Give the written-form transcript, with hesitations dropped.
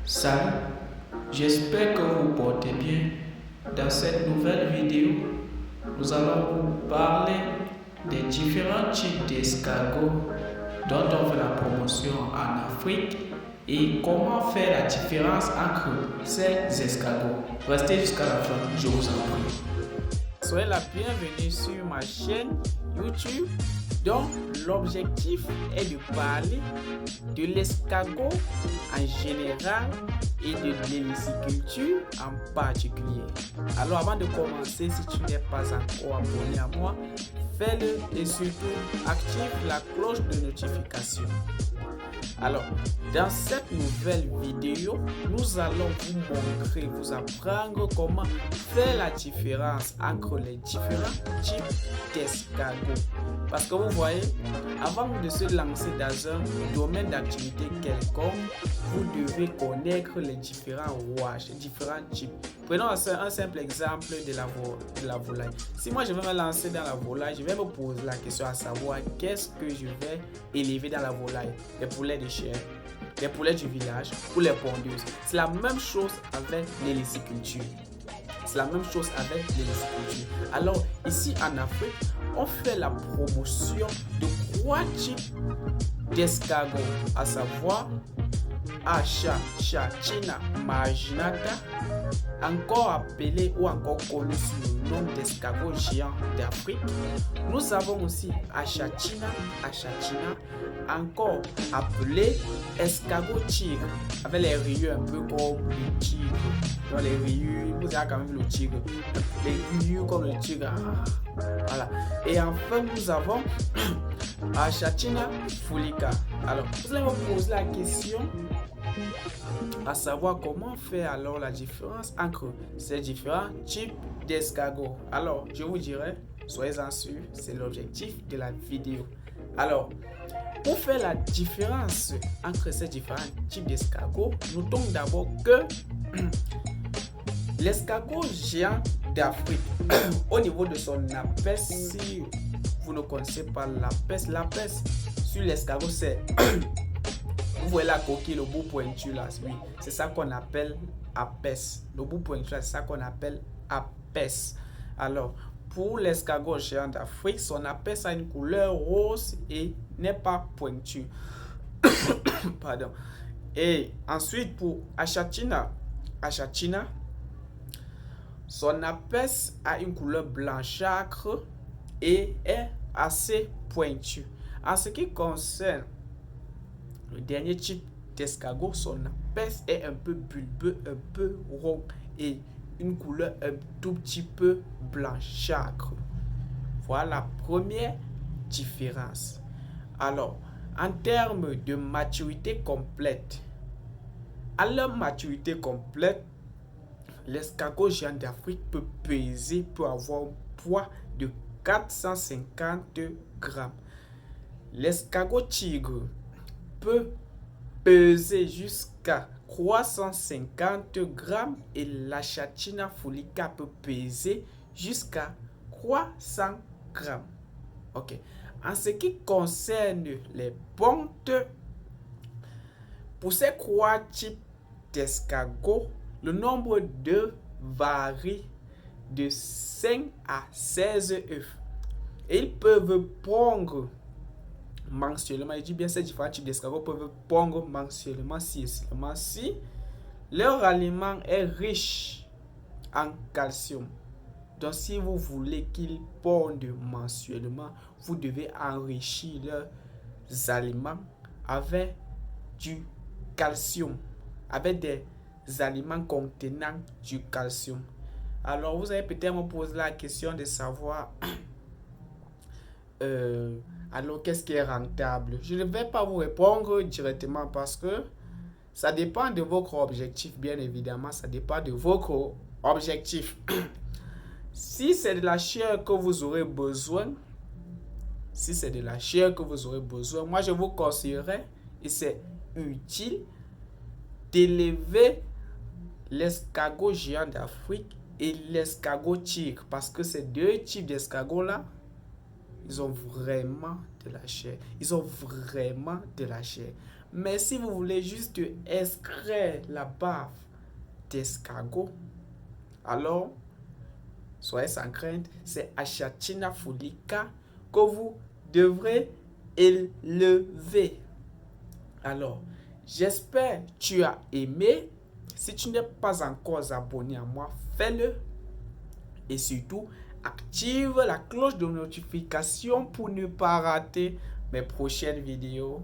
Salut, j'espère que vous portez bien. Dans cette nouvelle vidéo, nous allons vous parler des différents types d'escargots dont on fait la promotion en Afrique et comment faire la différence entre ces escargots. Restez jusqu'à la fin, je vous en prie. Soyez la bienvenue sur ma chaîne YouTube dont l'objectif est de parler de l'escargot en général et de l'héliciculture en particulier. Alors avant de commencer, si tu n'es pas encore abonné à moi, fais-le et surtout active la cloche de notification. Alors, dans cette nouvelle vidéo, nous allons vous montrer, vous apprendre comment faire la différence entre les différents types d'escargots. Parce que vous voyez, avant de se lancer dans un domaine d'activité quelconque, vous devez connaître les différents rouages, les différents types. Prenons un simple exemple de la volaille. Si moi je vais me lancer dans la volaille, je vais me poser la question à savoir qu'est-ce que je vais élever dans la volaille. Les poulets de chair, les poulets du village ou les pondeuses. C'est la même chose avec l'héliciculture. C'est la même chose avec l'héliciculture. Alors ici en Afrique, on fait la promotion de 3 types d'escargots, à savoir Achatina marginata, encore appelé ou encore connu sous le nom d'escargot géant d'Afrique. Nous avons aussi Achatina, encore appelé escargot tigre, avec les rayures un peu comme le tigre. Dans les rayures, vous avez quand même le tigre, les rayures comme le tigre. Voilà. Et enfin, nous avons Achatina fulica. Alors, vous allez me poser la question à savoir comment faire alors la différence entre ces différents types d'escargots. Alors, je vous dirai, soyez-en sûrs, c'est l'objectif de la vidéo. Alors, pour faire la différence entre ces différents types d'escargots, notons d'abord que l'escargot géant d'Afrique, au niveau de son apès, si vous ne connaissez pas l'apès sur l'escargot, c'est vous voyez la coquille, le bout pointu là, oui, c'est ça qu'on appelle apès. Le bout pointu là, c'est ça qu'on appelle apès. Alors, pour l'escargot géant d'Afrique, son apès a une couleur rose et n'est pas pointu. Pardon. Et ensuite, pour Achatina, son apès a une couleur blanchâtre et est assez pointu. En ce qui concerne le dernier type d'escargot, son apès est un peu bulbeux, un peu rond et une couleur un tout petit peu blanchâtre. Voilà la première différence. Alors, en termes de maturité complète, à leur maturité complète, l'escargot géant d'Afrique peut avoir un poids de 450 grammes. L'escargot tigre peut peser jusqu'à 350 grammes et l'Achatina fulica peut peser jusqu'à 300 grammes. Ok. En ce qui concerne les pontes, pour ces 3 types d'escargots, le nombre d'œufs varie de 5 à 16 œufs. Et ils peuvent pondre mensuellement. Je dis bien ces différents types d'escargots peuvent pondre mensuellement si leur aliment est riche en calcium. Donc si vous voulez qu'ils pondent mensuellement, vous devez enrichir leurs aliments avec du calcium, avec des aliments contenant du calcium. Alors vous allez peut-être me poser la question de savoir alors qu'est-ce qui est rentable? Je ne vais pas vous répondre directement parce que ça dépend de votre objectif, bien évidemment, ça dépend de votre objectif. Si c'est de la chair que vous aurez besoin, moi je vous conseillerais, et c'est utile, d'élever l'escargot géant d'Afrique et l'escargot tigre, parce que ces 2 types d'escargots là, ils ont vraiment de la chair. Mais si vous voulez juste extraire la bave d'escargot, alors soyez sans crainte, c'est Achatina fulica que vous devrez élever. Alors, j'espère que tu as aimé. Si tu n'es pas encore abonné à moi, fais-le. Et surtout, active la cloche de notification pour ne pas rater mes prochaines vidéos.